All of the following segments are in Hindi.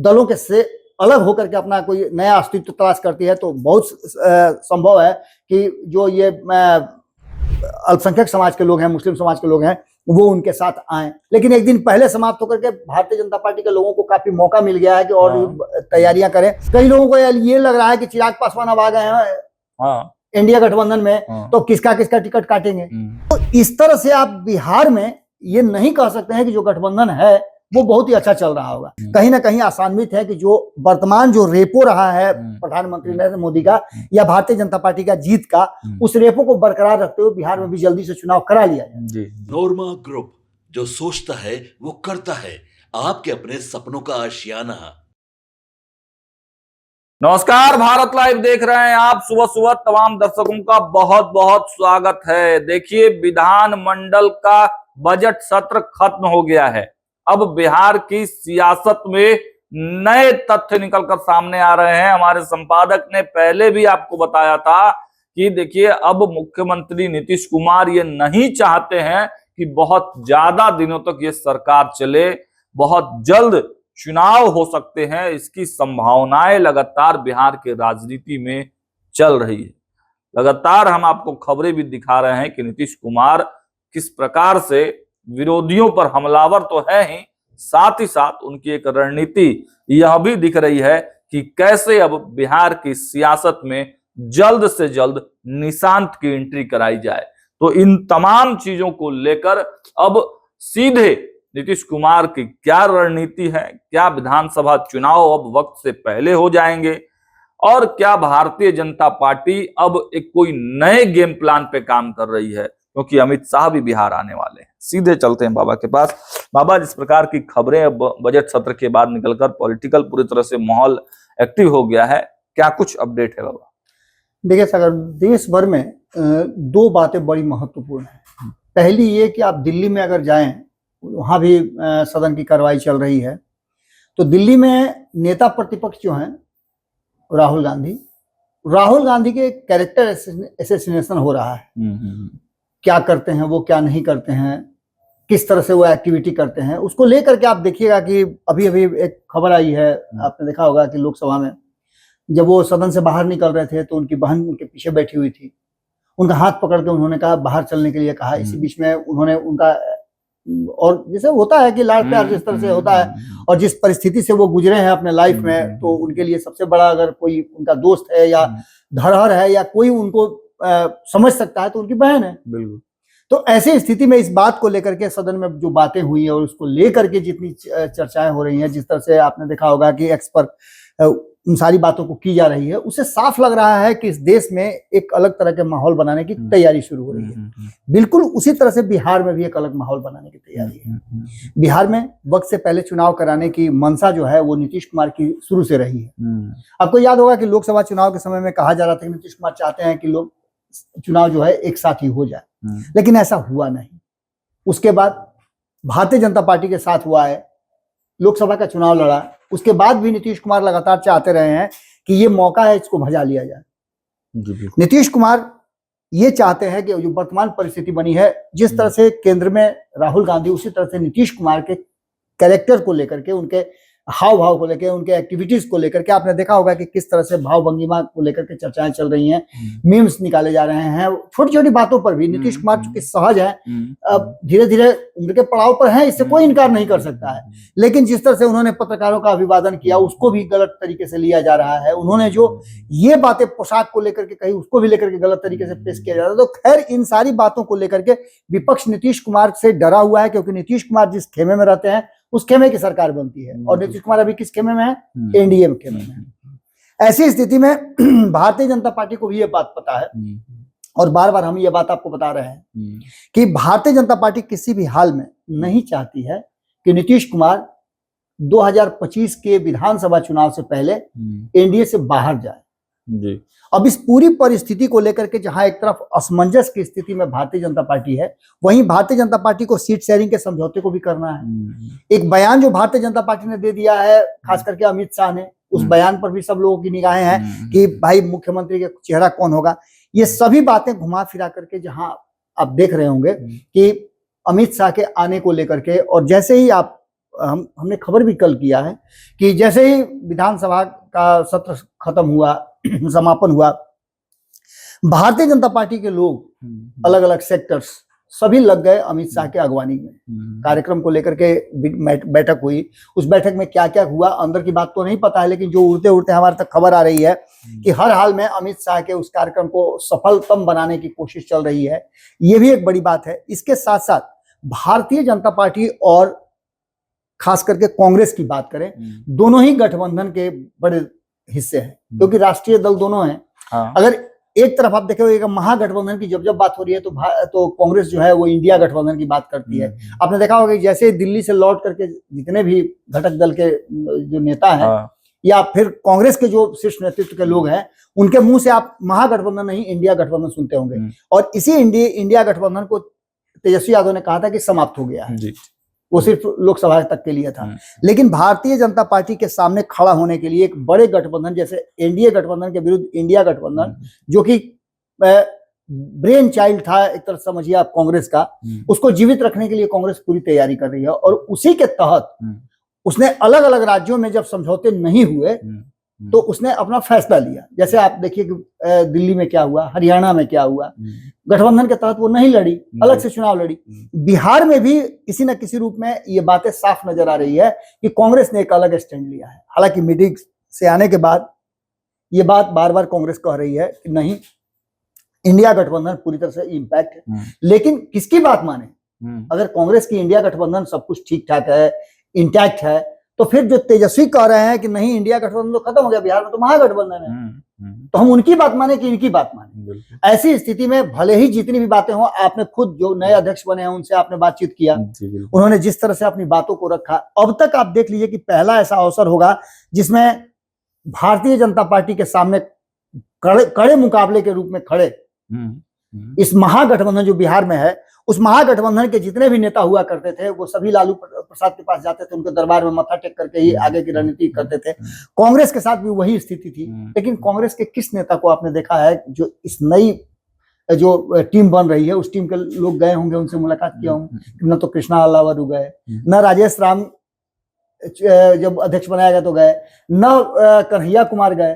दलों के से अलग होकर के अपना कोई नया अस्तित्व तलाश करती है, तो बहुत संभव है कि जो ये अल्पसंख्यक समाज के लोग हैं, मुस्लिम समाज के लोग हैं, वो उनके साथ आए। लेकिन एक दिन पहले समाप्त होकर के भारतीय जनता पार्टी के लोगों को काफी मौका मिल गया है कि और तैयारियां करें। कई लोगों को ये लग रहा है कि चिराग पासवान अब आ गए हैं इंडिया गठबंधन में, तो किसका किसका टिकट काटेंगे। तो इस तरह से आप बिहार में ये नहीं कह सकते हैं कि जो गठबंधन है वो बहुत ही अच्छा चल रहा होगा। कहीं ना कहीं आशान्वित है कि जो वर्तमान जो रेपो रहा है प्रधानमंत्री नरेंद्र मोदी का या भारतीय जनता पार्टी का जीत का, उस रेपो को बरकरार रखते हुए बिहार में भी जल्दी से चुनाव करा लिया जाए। नोरमा ग्रुप, जो सोचता है वो करता है, आपके अपने सपनों का आशियाना। नमस्कार, भारत लाइव देख रहे हैं आप। सुबह सुबह तमाम दर्शकों का बहुत बहुत स्वागत है। देखिए, विधानमंडल का बजट सत्र खत्म हो गया है। अब बिहार की सियासत में नए तथ्य निकलकर सामने आ रहे हैं। हमारे संपादक ने पहले भी आपको बताया था कि देखिए, अब मुख्यमंत्री नीतीश कुमार ये नहीं चाहते हैं कि बहुत ज्यादा दिनों तक ये सरकार चले। बहुत जल्द चुनाव हो सकते हैं, इसकी संभावनाएं लगातार बिहार के राजनीति में चल रही है। लगातार हम आपको खबरें भी दिखा रहे हैं कि नीतीश कुमार किस प्रकार से विरोधियों पर हमलावर तो है ही, साथ ही साथ उनकी एक रणनीति यह भी दिख रही है कि कैसे अब बिहार की सियासत में जल्द से जल्द निशांत की एंट्री कराई जाए। तो इन तमाम चीजों को लेकर अब सीधे नीतीश कुमार की क्या रणनीति है, क्या विधानसभा चुनाव अब वक्त से पहले हो जाएंगे, और क्या भारतीय जनता पार्टी अब एक कोई नए गेम प्लान पे काम कर रही है, क्योंकि अमित शाह भी बिहार आने वाले हैं। सीधे चलते हैं बाबा के पास। बाबा, जिस प्रकार की खबरें अब बजट सत्र के बाद निकलकर पॉलिटिकल पूरी तरह से माहौल एक्टिव हो गया है, क्या कुछ अपडेट है बाबा? देखिए सागर, देश भर में दो बातें बड़ी महत्वपूर्ण है। पहली ये कि आप दिल्ली में अगर जाएं, वहां भी सदन की कार्रवाई चल रही है, तो दिल्ली में नेता प्रतिपक्ष जो हैं राहुल गांधी के कैरेक्टर असैसिनेशन हो रहा है। क्या करते हैं वो, क्या नहीं करते हैं, किस तरह से वो एक्टिविटी करते हैं, उसको लेकर के आप देखिएगा कि अभी अभी एक खबर आई है, आपने देखा होगा कि लोकसभा में जब वो सदन से बाहर निकल रहे थे तो उनकी बहन उनके पीछे बैठी हुई थी, उनका हाथ पकड़ के उन्होंने कहा बाहर चलने के लिए कहा। इसी बीच में उन्होंने उनका, और जैसे होता है कि लाड प्यार जिस तरह से होता है और जिस परिस्थिति से वो गुजरे हैं अपने लाइफ में, तो उनके लिए सबसे बड़ा अगर कोई उनका दोस्त है या धरोहर है या कोई उनको समझ सकता है तो उनकी बहन है। बिल्कुल। तो ऐसी स्थिति में इस बात को लेकर के सदन में जो बातें हुई है और उसको लेकर के जितनी चर्चाएं हो रही हैं, जिस तरह से आपने देखा होगा कि एक्स पर उन सारी बातों को की जा रही है, उससे साफ लग रहा है कि इस देश में एक अलग तरह के माहौल बनाने की तैयारी शुरू हो रही है। बिल्कुल उसी तरह से बिहार में भी एक अलग माहौल बनाने की तैयारी है। बिहार में वक्त से पहले चुनाव कराने की मंशा जो है वो नीतीश कुमार की शुरू से रही है। आपको याद होगा कि लोकसभा चुनाव के समय में कहा जा रहा था कि नीतीश कुमार चाहते हैं कि लोग चुनाव जो है एक साथ ही हो जाए, लेकिन ऐसा हुआ नहीं। उसके बाद भारतीय जनता पार्टी के साथ हुआ है, लोकसभा का चुनाव लड़ा, उसके बाद भी नीतीश कुमार लगातार चाहते रहे हैं कि ये मौका है, इसको भजा लिया जाए। नीतीश कुमार ये चाहते हैं कि जो वर्तमान परिस्थिति बनी है, जिस तरह से केंद्र में राहुल गांधी, उसी तरह से नीतीश कुमार के कैरेक्टर को लेकर के, उनके हाव भाव को लेकर, उनके एक्टिविटीज को लेकर के आपने देखा होगा कि किस तरह से भाव भंगिमा को लेकर के चर्चाएं चल रही हैं, मीम्स निकाले जा रहे हैं। छोटी छोटी बातों पर भी नीतीश कुमार चूंकि सहज है, अब धीरे धीरे उम्र के पड़ाव पर है, इससे कोई इनकार नहीं कर सकता है। लेकिन जिस तरह से उन्होंने पत्रकारों का अभिवादन किया, उसको भी गलत तरीके से लिया जा रहा है। उन्होंने जो ये बातें पोशाक को लेकर के कही, उसको भी लेकर के गलत तरीके से पेश किया जा रहा है। तो खैर, इन सारी बातों को लेकर के विपक्ष नीतीश कुमार से डरा हुआ है, क्योंकि नीतीश कुमार जिस खेमे में रहते हैं उस खेमे की सरकार बनती है, और नीतीश कुमार अभी किस खेमे में है? एनडीए में खेमे में है। ऐसी स्थिति में भारतीय जनता पार्टी को भी ये बात पता है, और बार बार हम ये बात आपको बता रहे हैं कि भारतीय जनता पार्टी किसी भी हाल में नहीं चाहती है कि नीतीश कुमार 2025 के विधानसभा चुनाव से पहले एनडीए से बाहर जाए जी। अब इस पूरी परिस्थिति को लेकर के जहां एक तरफ असमंजस की स्थिति में भारतीय जनता पार्टी है, वहीं भारतीय जनता पार्टी को सीट शेयरिंग के समझौते को भी करना है। एक बयान जो भारतीय जनता पार्टी ने दे दिया है, खास करके अमित शाह ने, उस बयान पर भी सब लोगों की निगाहें हैं कि भाई मुख्यमंत्री का चेहरा कौन होगा। ये सभी बातें घुमा फिरा करके जहां आप देख रहे होंगे कि अमित शाह के आने को लेकर के, और जैसे ही आप हमने खबर भी कल किया है कि जैसे ही विधानसभा का सत्र खत्म हुआ, समापन हुआ, भारतीय जनता पार्टी के लोग अलग अलग सेक्टर्स सभी लग गए अमित शाह के अगवानी में। कार्यक्रम को लेकर के बैठक हुई। उस बैठक में क्या क्या हुआ अंदर की बात तो नहीं पता है, लेकिन जो उड़ते उड़ते हमारे तक खबर आ रही है कि हर हाल में अमित शाह के उस कार्यक्रम को सफलतम बनाने की कोशिश चल रही है। ये भी एक बड़ी बात है। इसके साथ साथ भारतीय जनता पार्टी और खास करके कांग्रेस की बात करें, दोनों ही गठबंधन के बड़े हिस्से हैं, क्योंकि राष्ट्रीय दल दोनों हैं। अगर एक तरफ आप देखोगे महागठबंधन की जब बात हो रही है तो कांग्रेस जो है वो इंडिया गठबंधन की बात करती है। आपने देखा होगा कि जैसे दिल्ली से लौट करके जितने भी घटक दल के जो नेता हैं या फिर कांग्रेस के जो शीर्ष नेतृत्व के लोग हैं, उनके मुंह से आप महागठबंधन नहीं इंडिया गठबंधन सुनते होंगे। और इसी इंडिया गठबंधन को तेजस्वी यादव ने कहा था कि समाप्त हो गया है, वो सिर्फ लोकसभा तक के लिए था। लेकिन भारतीय जनता पार्टी के सामने खड़ा होने के लिए एक बड़े गठबंधन जैसे एनडीए गठबंधन के विरुद्ध इंडिया गठबंधन, जो कि ब्रेन चाइल्ड था एक तरह समझिए आप कांग्रेस का, उसको जीवित रखने के लिए कांग्रेस पूरी तैयारी कर रही है। और उसी के तहत उसने अलग अलग राज्यों में जब समझौते नहीं हुए तो उसने अपना फैसला लिया। जैसे आप देखिए कि दिल्ली में क्या हुआ, हरियाणा में क्या हुआ, गठबंधन के तहत वो नहीं लड़ी, अलग से चुनाव लड़ी। बिहार में भी किसी न किसी रूप में ये बातें साफ नजर आ रही है कि कांग्रेस ने एक अलग स्टैंड लिया है। हालांकि मीटिंग से आने के बाद ये बात बार बार कांग्रेस कह रही है कि नहीं, इंडिया गठबंधन पूरी तरह से इम्पैक्ट है। लेकिन किसकी बात माने? अगर कांग्रेस की इंडिया गठबंधन सब कुछ ठीक ठाक है, इंटैक्ट है, तो फिर जो तेजस्वी कह रहे हैं कि नहीं इंडिया गठबंधन तो खत्म हो गया, बिहार में तो महागठबंधन है, तो हम उनकी बात माने कि इनकी बात माने? ऐसी स्थिति में भले ही जितनी भी बातें हो, आपने खुद जो नए अध्यक्ष बने हैं उनसे आपने बातचीत किया, उन्होंने जिस तरह से अपनी बातों को रखा, अब तक आप देख लीजिए कि पहला ऐसा अवसर होगा जिसमें भारतीय जनता पार्टी के सामने कड़े मुकाबले के रूप में खड़े इस महागठबंधन जो बिहार में है, उस महागठबंधन के जितने भी नेता हुआ करते थे वो सभी लालू प्रसाद के पास जाते थे, उनके दरबार में मत्था टेक करके ही आगे की रणनीति करते थे। कांग्रेस के साथ भी वही स्थिति थी। लेकिन कांग्रेस के किस नेता को आपने देखा है जो इस नई जो टीम बन रही है उस टीम के लोग गए होंगे, उनसे मुलाकात किया होंगे? न तो कृष्णा अल्लावरू गए, न राजेश राम जब अध्यक्ष बनाया गया तो गए, न कन्हैया कुमार गए,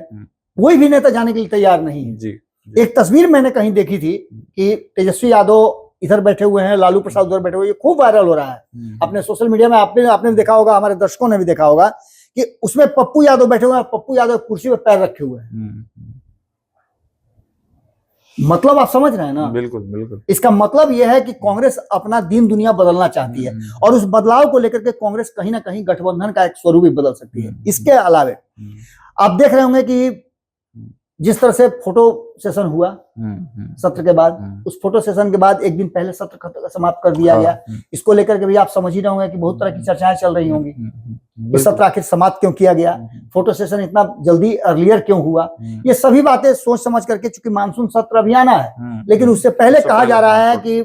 कोई भी नेता जाने के लिए तैयार नहीं है। एक तस्वीर मैंने कहीं देखी थी कि तेजस्वी यादव इधर बैठे हुए हैं, लालू प्रसाद उधर बैठे हुए, ये खूब वायरल हो रहा है अपने सोशल मीडिया में। आपने देखा होगा, हमारे दर्शकों ने भी देखा होगा कि उसमें पप्पू यादव बैठे हुए हैं, पप्पू यादव कुर्सी पर पैर रखे हुए हैं। मतलब आप समझ रहे हैं ना? बिल्कुल बिल्कुल। इसका मतलब यह है कि कांग्रेस अपना दीन दुनिया बदलना चाहती है और उस बदलाव को लेकर के कांग्रेस कहीं ना कहीं गठबंधन का एक स्वरूप भी बदल सकती है। इसके अलावे आप देख रहे होंगे कि जिस तरह से फोटो सेशन हुआ सत्र के बाद, उस फोटो सेशन के बाद एक दिन पहले सत्र समाप्त कर दिया गया। इसको लेकर के भी आप समझ ही रहे होंगे कि बहुत तरह की चर्चाएं चल रही होंगी कि सत्र आखिर समाप्त क्यों किया गया, फोटो सेशन इतना जल्दी अर्लियर क्यों हुआ। ये सभी बातें सोच समझ करके, चूंकि मानसून सत्र अभी आना है, लेकिन उससे पहले कहा जा रहा है कि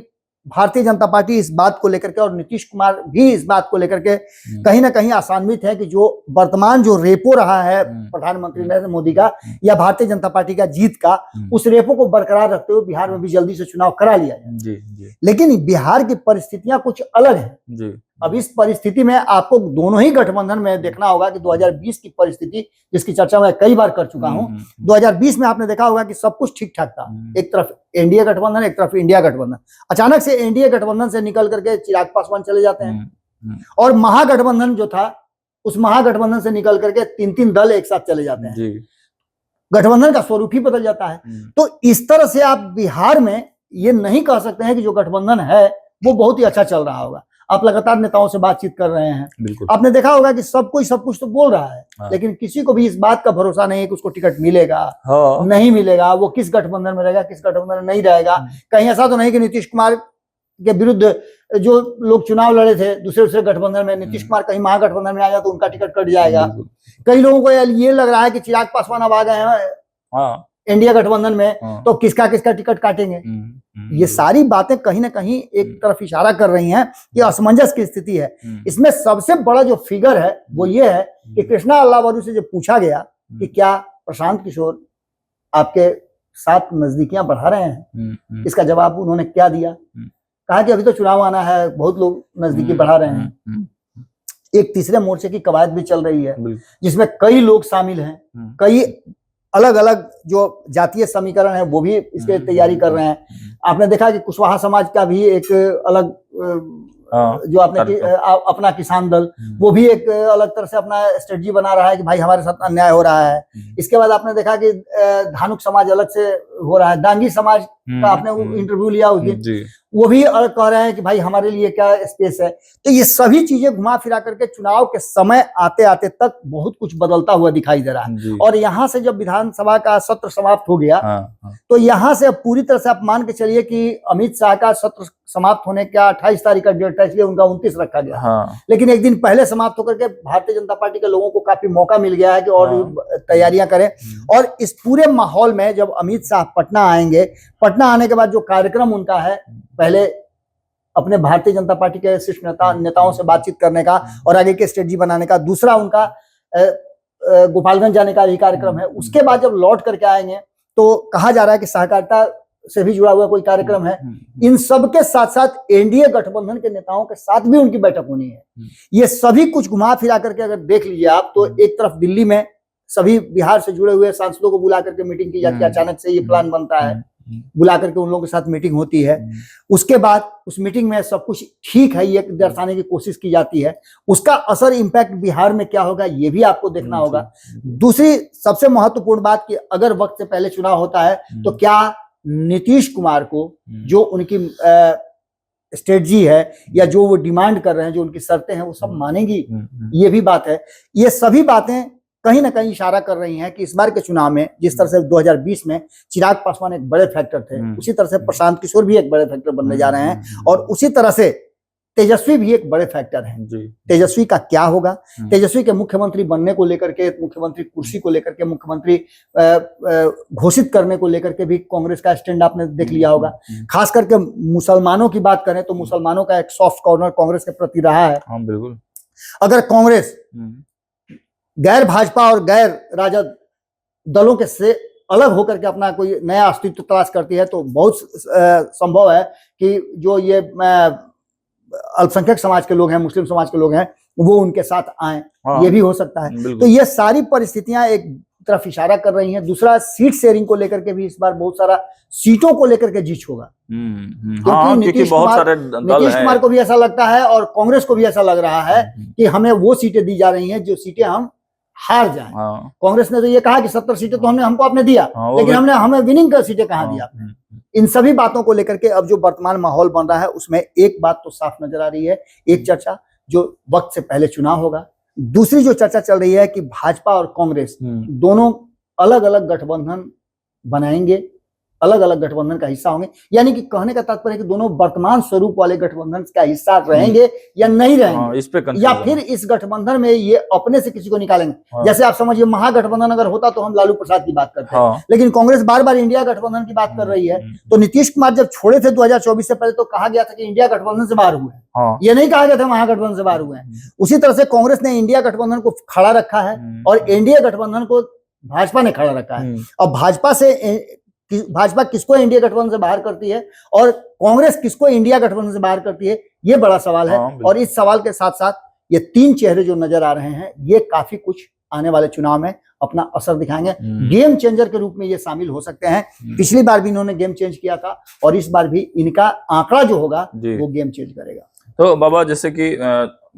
भारतीय जनता पार्टी इस बात को लेकर के और नीतीश कुमार भी इस बात को लेकर के कहीं ना कहीं आशान्वित है कि जो वर्तमान जो रेपो रहा है प्रधानमंत्री नरेंद्र मोदी का या भारतीय जनता पार्टी का जीत का, उस रेपो को बरकरार रखते हुए बिहार में भी जल्दी से चुनाव करा लिया जाए। लेकिन बिहार की परिस्थितियां कुछ अलग है। अब इस परिस्थिति में आपको दोनों ही गठबंधन में देखना होगा कि 2020 की परिस्थिति, जिसकी चर्चा मैं कई बार कर चुका हूं, 2020 में आपने देखा होगा कि सब कुछ ठीक ठाक था। एक तरफ एनडीए गठबंधन, एक तरफ इंडिया गठबंधन। अचानक से एनडीए गठबंधन से निकल करके चिराग पासवान चले जाते हैं और महागठबंधन जो था उस महागठबंधन से निकल करके 3-3 दल एक साथ चले जाते हैं। गठबंधन का स्वरूप ही बदल जाता है। तो इस तरह से आप बिहार में ये नहीं कह सकते हैं कि जो गठबंधन है वो बहुत ही अच्छा चल रहा होगा। आप लगातार नेताओं से बातचीत कर रहे हैं, आपने देखा होगा कि सब कुछ तो बोल रहा है, लेकिन किसी को भी इस बात का भरोसा नहीं है कि उसको टिकट मिलेगा नहीं मिलेगा, वो किस गठबंधन में रहेगा किस गठबंधन में नहीं रहेगा। कहीं ऐसा तो नहीं कि नीतीश कुमार के विरुद्ध जो लोग चुनाव लड़े थे दूसरे गठबंधन में, नीतीश कुमार कहीं महागठबंधन में आ जाए तो उनका टिकट कट जाएगा। कई लोगों को ये लग रहा है कि चिराग पासवान अब आ गए हैं इंडिया गठबंधन में, तो किसका किसका टिकट काटेंगे। ये सारी बातें कहीं ना कहीं एक तरफ इशारा कर रही हैं कि असमंजस की स्थिति है। इसमें सबसे बड़ा जो फिगर है वो ये है कि कृष्णा अल्लावरू से जब पूछा गया कि क्या प्रशांत किशोर आपके साथ नजदीकियां बढ़ा रहे हैं, इसका जवाब उन्होंने क्या दिया, कहा कि अभी तो चुनाव आना है, बहुत लोग नजदीकी बढ़ा रहे हैं। एक तीसरे मोर्चे की कवायद भी चल रही है, बिल्कुल। जिसमें कई लोग शामिल हैं, कई अलग अलग जो जातीय समीकरण है वो भी इसके तैयारी कर रहे हैं। आपने देखा कि कुशवाहा समाज का भी एक अलग जो आपने अपना किसान दल, वो भी एक अलग तरह से अपना स्ट्रेटजी बना रहा है कि भाई हमारे साथ अन्याय हो रहा है। इसके बाद आपने देखा कि धानुक समाज अलग से हो रहा है, डांगी समाज का आपने इंटरव्यू लिया उस दिन, वो भी अलग कह रहे हैं कि भाई हमारे लिए क्या स्पेस है। तो ये सभी चीजें घुमा फिरा करके चुनाव के समय आते आते तक बहुत कुछ बदलता हुआ दिखाई दे रहा है। और यहाँ से जब विधानसभा का सत्र समाप्त हो गया, तो यहाँ से अब पूरी तरह से आप मान के चलिए कि अमित शाह का सत्र समाप्त होने का 28 तारीख का डेट था, इसलिए उनका 29 रखा गया। लेकिन एक दिन पहले समाप्त होकर के भारतीय जनता पार्टी के लोगों को काफी मौका मिल गया है कि और तैयारियां करें। और इस पूरे माहौल में जब अमित शाह पटना आएंगे, पटना आने के बाद जो कार्यक्रम उनका है, पहले अपने भारतीय जनता पार्टी के शीर्ष नेताओं से बातचीत करने का और आगे के स्ट्रेटजी बनाने का, दूसरा उनका गोपालगंज जाने का भी कार्यक्रम है। उसके बाद जब लौट करके आएंगे तो कहा जा रहा है कि सहकारिता से भी जुड़ा हुआ कोई कार्यक्रम है। इन सब के साथ साथ एनडीए गठबंधन के नेताओं के साथ भी उनकी बैठक होनी है। ये सभी कुछ घुमा फिरा करके अगर देख लीजिए आप, तो एक तरफ दिल्ली में सभी बिहार से जुड़े हुए सांसदों को बुला करके मीटिंग की जाती है, अचानक से ये प्लान बनता है, बुला करके उन लोगों के साथ मीटिंग होती है। उसके बाद उस मीटिंग में सब कुछ ठीक है ये दर्शाने की कोशिश की जाती है, उसका असर इम्पैक्ट बिहार में क्या होगा ये भी आपको देखना होगा। दूसरी सबसे महत्वपूर्ण बात कि अगर वक्त से पहले चुनाव होता है तो क्या नीतीश कुमार को जो उनकी स्ट्रेटजी है या जो वो डिमांड कर रहे हैं, जो उनकी शर्तें हैं, वो सब मानेंगी, ये भी बात है। ये सभी बातें कहीं ना कहीं इशारा कर रही हैं कि इस बार के चुनाव में जिस तरह से 2020 में चिराग पासवान एक बड़े फैक्टर थे, उसी तरह से प्रशांत किशोर भी एक बड़े फैक्टर बनने जा रहे हैं, और उसी तरह से तेजस्वी भी एक बड़े फैक्टर हैं। तेजस्वी का क्या होगा, तेजस्वी के मुख्यमंत्री बनने को लेकर के, मुख्यमंत्री कुर्सी को लेकर के, मुख्यमंत्री घोषित करने को लेकर के भी कांग्रेस का स्टैंड आपने देख लिया होगा। खास करके मुसलमानों की बात करें तो मुसलमानों का एक सॉफ्ट कॉर्नर कांग्रेस के प्रति रहा है। बिल्कुल। अगर कांग्रेस गैर भाजपा और गैर राजद दलों के से अलग होकर के अपना कोई नया अस्तित्व तलाश करती है तो बहुत संभव है कि जो ये अल्पसंख्यक समाज के लोग हैं, मुस्लिम समाज के लोग हैं, वो उनके साथ आए। ये भी हो सकता है। तो ये सारी परिस्थितियां एक तरफ इशारा कर रही हैं। दूसरा, सीट शेयरिंग को लेकर के भी इस बार बहुत सारा सीटों को लेकर के जीत होगा, क्योंकि नीतीश कुमार को भी ऐसा लगता है और कांग्रेस को भी ऐसा लग रहा है कि हमें वो सीटें दी जा रही हैं जो सीटें हम हार जाएं। कांग्रेस ने तो ये कहा कि 70 सीटें तो हमको आपने दिया, लेकिन हमें विनिंग का सीटें कहाँ दी आपने। इन सभी बातों को लेकर के अब जो वर्तमान माहौल बन रहा है उसमें एक बात तो साफ नजर आ रही है, एक चर्चा जो वक्त से पहले चुनाव होगा। दूसरी जो चर्चा चल रही है कि भाजपा और कांग्रेस दोनों अलग अलग गठबंधन बनाएंगे, अलग अलग गठबंधन का हिस्सा होंगे। यानी कि कहने का तात्पर्य है कि दोनों वर्तमान स्वरूप वाले गठबंधन का हिस्सा रहेंगे या नहीं रहेंगे, इस पे या फिर इस गठबंधन में ये अपने से किसी को निकालेंगे। जैसे आप समझिए, महागठबंधन अगर होता तो हम लालू प्रसाद की बात करते हैं, लेकिन कांग्रेस बार बार इंडिया गठबंधन की बात कर रही है। तो नीतीश कुमार जब छोड़े थे 2024 से पहले तो कहा गया था कि इंडिया गठबंधन से बाहर हुए हैं, ये नहीं कहा गया था महागठबंधन से बाहर हुए हैं। उसी तरह से कांग्रेस ने इंडिया गठबंधन को खड़ा रखा है और एनडीए गठबंधन को भाजपा ने खड़ा रखा है। और भाजपा किसको इंडिया गठबंधन से बाहर करती है और कांग्रेस किसको इंडिया गठबंधन से बाहर करती है, ये बड़ा सवाल है। और इस सवाल के साथ साथ ये तीन चेहरे जो नजर आ रहे हैं, ये काफी कुछ आने वाले चुनाव में अपना असर दिखाएंगे। गेम चेंजर के रूप में ये शामिल हो सकते हैं। पिछली बार भी इन्होंने गेम चेंज किया था और इस बार भी इनका आंकड़ा जो होगा वो गेम चेंज करेगा। तो बाबा, जैसे कि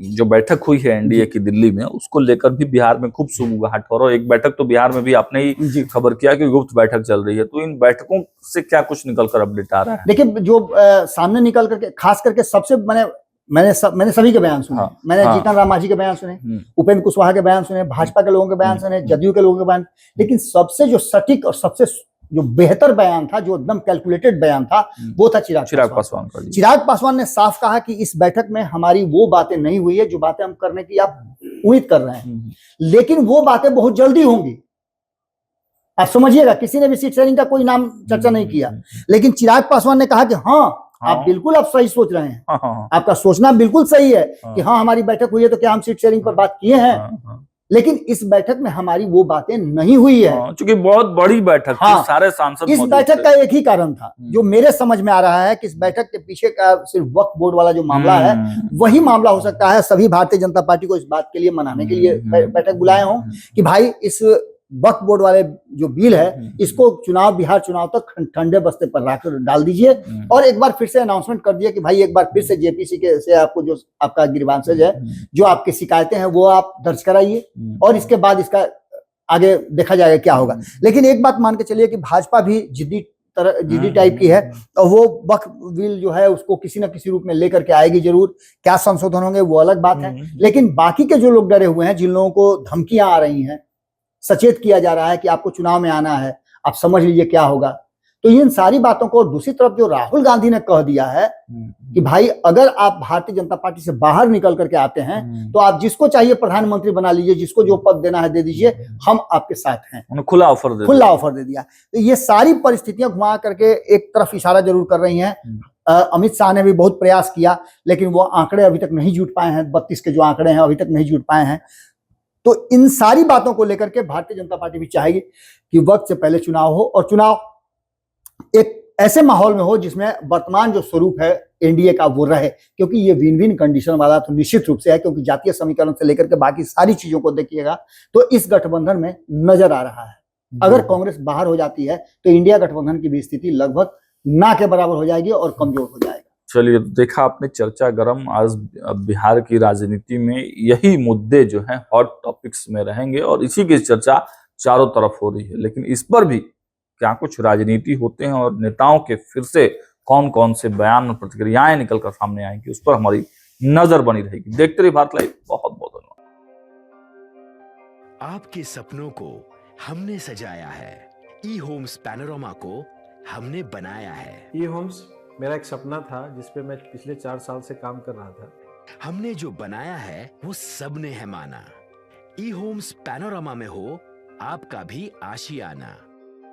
जो बैठक हुई है एनडीए की दिल्ली में, उसको लेकर भी बिहार में खूब सुगबुगाहट हो रहा है। एक बैठक तो बिहार में भी आपने ही खबर किया कि गुप्त बैठक चल रही है, तो इन बैठकों से क्या कुछ निकलकर अपडेट आ रहा है? देखिए, जो सामने निकल करके, खास करके सबसे मैंने सभी के बयान सुने। मैंने जीतन राम मांझी के बयान सुने, उपेंद्र कुशवाहा के बयान सुने, भाजपा के लोगों के बयान सुने, जदयू के लोगों के बयान, लेकिन सबसे जो सटीक और सबसे जो बेहतर बयान था, जो एकदम कैलकुलेटेड बयान था, वो था चिराग पासवान का। चिराग पासवान ने साफ कहा कि इस बैठक में हमारी वो बातें नहीं हुई है जो बातें हम करने की आप उम्मीद कर रहे हैं, लेकिन वो बातें बहुत जल्दी होंगी। आप समझिएगा, किसी ने भी सीट शेयरिंग का कोई नाम चर्चा नहीं किया, लेकिन चिराग पासवान ने कहा कि आप बिल्कुल आप सही सोच रहे हैं, आपका सोचना बिल्कुल सही है कि हमारी बैठक हुई है तो क्या हम सीट शेयरिंग पर बात किए हैं। लेकिन इस बैठक में हमारी वो बातें नहीं हुई है। चूंकि बहुत बड़ी बैठक थी, हाँ, सारे सांसद इस मौजूद बैठक थे। का एक ही कारण था जो मेरे समझ में आ रहा है कि इस बैठक के पीछे का सिर्फ वक्फ बोर्ड वाला जो मामला है वही मामला हो सकता है। सभी भारतीय जनता पार्टी को इस बात के लिए मनाने के लिए बैठक बुलाए हों कि भाई इस वक्फ बोर्ड वाले जो बिल है इसको बिहार चुनाव तक ठंडे बस्ते पर रखकर डाल दीजिए और एक बार फिर से अनाउंसमेंट कर दिए कि भाई एक बार फिर से जेपीसी के से आपको जो आपका ग्रीवांसेज है, जो आपकी शिकायतें हैं वो आप दर्ज कराइए और इसके बाद इसका आगे देखा जाएगा क्या होगा। लेकिन एक बात मान के चलिए कि भाजपा भी जिद्दी टाइप की है और वो वक्फ बिल जो है उसको किसी न किसी रूप में लेकर के आएगी जरूर। क्या संशोधन होंगे वो अलग बात है, लेकिन बाकी के जो लोग डरे हुए हैं, जिन लोगों को धमकियां आ रही हैं, सचेत किया जा रहा है कि आपको चुनाव में आना है, आप समझ लीजिए क्या होगा, तो इन सारी बातों को दूसरी तरफ जो राहुल गांधी ने कह दिया है कि भाई अगर आप भारतीय जनता पार्टी से बाहर निकल करके आते हैं तो आप जिसको चाहिए प्रधानमंत्री बना लीजिए, जिसको जो पद देना है दे दीजिए, हम आपके साथ हैं। खुला ऑफर दे दिया। तो ये सारी परिस्थितियां घुमा करके एक तरफ इशारा जरूर कर रही हैं। अमित शाह ने भी बहुत प्रयास किया लेकिन वो आंकड़े अभी तक नहीं जुट पाए हैं, 32 के जो आंकड़े हैं अभी तक नहीं जुट पाए हैं। तो इन सारी बातों को लेकर के भारतीय जनता पार्टी भी चाहेगी कि वक्त से पहले चुनाव हो और चुनाव एक ऐसे माहौल में हो जिसमें वर्तमान जो स्वरूप है एनडीए का वो रहे, क्योंकि ये विन विन कंडीशन वाला तो निश्चित रूप से है, क्योंकि जातीय समीकरण से लेकर के बाकी सारी चीजों को देखिएगा तो इस गठबंधन में नजर आ रहा है। अगर कांग्रेस बाहर हो जाती है तो इंडिया गठबंधन की भी स्थिति लगभग ना के बराबर हो जाएगी और कमजोर हो जाएगा। चलिए, तो देखा आपने, चर्चा गर्म आज बिहार की राजनीति में यही मुद्दे जो हैं हॉट टॉपिक्स में रहेंगे और इसी की चर्चा चारों तरफ हो रही है। लेकिन इस पर भी क्या कुछ राजनीति होते हैं और नेताओं के फिर से कौन कौन से बयान और प्रतिक्रियाएं निकलकर सामने आएंगी, उस पर हमारी नजर बनी रहेगी। देखते रहिए भारत लाइव। बहुत बहुत धन्यवाद। आपके सपनों को हमने सजाया है, ई होम्स पैनोरामा को हमने बनाया है। ई होम्स मेरा एक सपना था जिस पे मैं पिछले 4 साल से काम कर रहा था। हमने जो बनाया है वो सबने है माना। ई होम्स पैनोरामा में हो आपका भी आशियाना।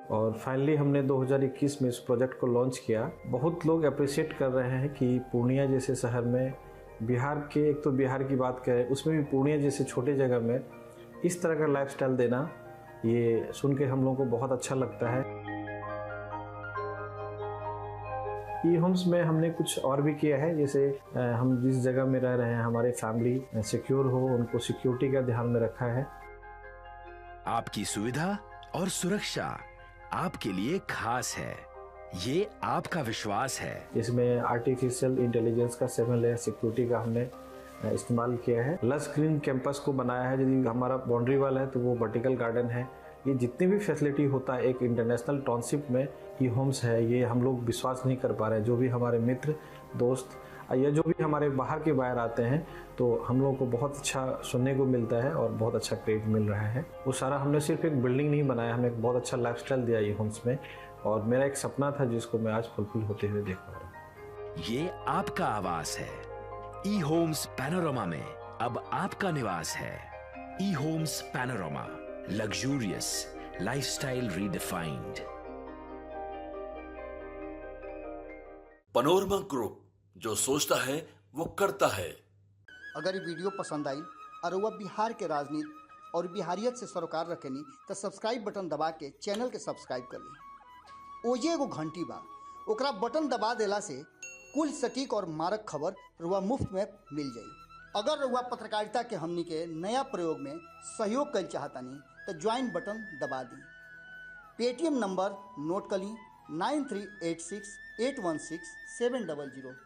और फाइनली हमने 2021 में इस प्रोजेक्ट को लॉन्च किया। बहुत लोग अप्रिशिएट कर रहे हैं कि पूर्णिया जैसे शहर में, बिहार के, एक तो बिहार की बात करें उसमें भी पूर्णिया जैसे छोटे जगह में इस तरह का लाइफस्टाइल देना, ये सुन के हम लोगों को बहुत अच्छा लगता है। ई होम्स में हमने कुछ और भी किया है, जैसे हम जिस जगह में रह रहे हैं हमारे फैमिली सिक्योर हो, उनको सिक्योरिटी का ध्यान में रखा है। आपकी सुविधा और सुरक्षा आपके लिए खास है, ये आपका विश्वास है। इसमें आर्टिफिशियल इंटेलिजेंस का 7 लेयर सिक्योरिटी का हमने इस्तेमाल किया है। लस ग्रीन कैंपस को बनाया है। यदि हमारा बाउंड्री वाल है तो वो वर्टिकल गार्डन है। ये जितनी भी फैसिलिटी होता है एक इंटरनेशनल टाउनशिप में ई होम्स है, ये हम लोग विश्वास नहीं कर पा रहे हैं। जो भी हमारे मित्र दोस्त या जो भी हमारे बाहर के बाहर आते हैं तो हम लोगों को बहुत अच्छा सुनने को मिलता है और बहुत अच्छा क्रेडिट मिल रहा है। वो सारा हमने सिर्फ एक बिल्डिंग नहीं बनाया, हमें एक बहुत अच्छा लाइफस्टाइल दिया ई होम्स में, और मेरा एक सपना था जिसको मैं आज फुलफिल होते हुए देख पा रहा हूँ। ये आपका आवास है। ई होम्स पैनोरामा में अब आपका निवास है। ई homes panorama, luxurious lifestyle redefined. Panorama group, जो सोचता है वो करता है। अगर ये वीडियो पसंद आई और वह बिहार के राजनीति और बिहारियत से सरोकार रखेनी तो सब्सक्राइब बटन दबा के चैनल के सब्सक्राइब कर ली। ओजे एगो घंटी बा, ओकरा बटन दबा देला से कुल सटीक और मारक खबर रुआ मुफ्त में मिल जाई। अगर रुआ पत्रकारिता के हमनी के नया प्रयोग में सहयोग कर चाहतानी तो ज्वाइन बटन दबा दी। पेटीएम नंबर नोट कर ली 9386816700।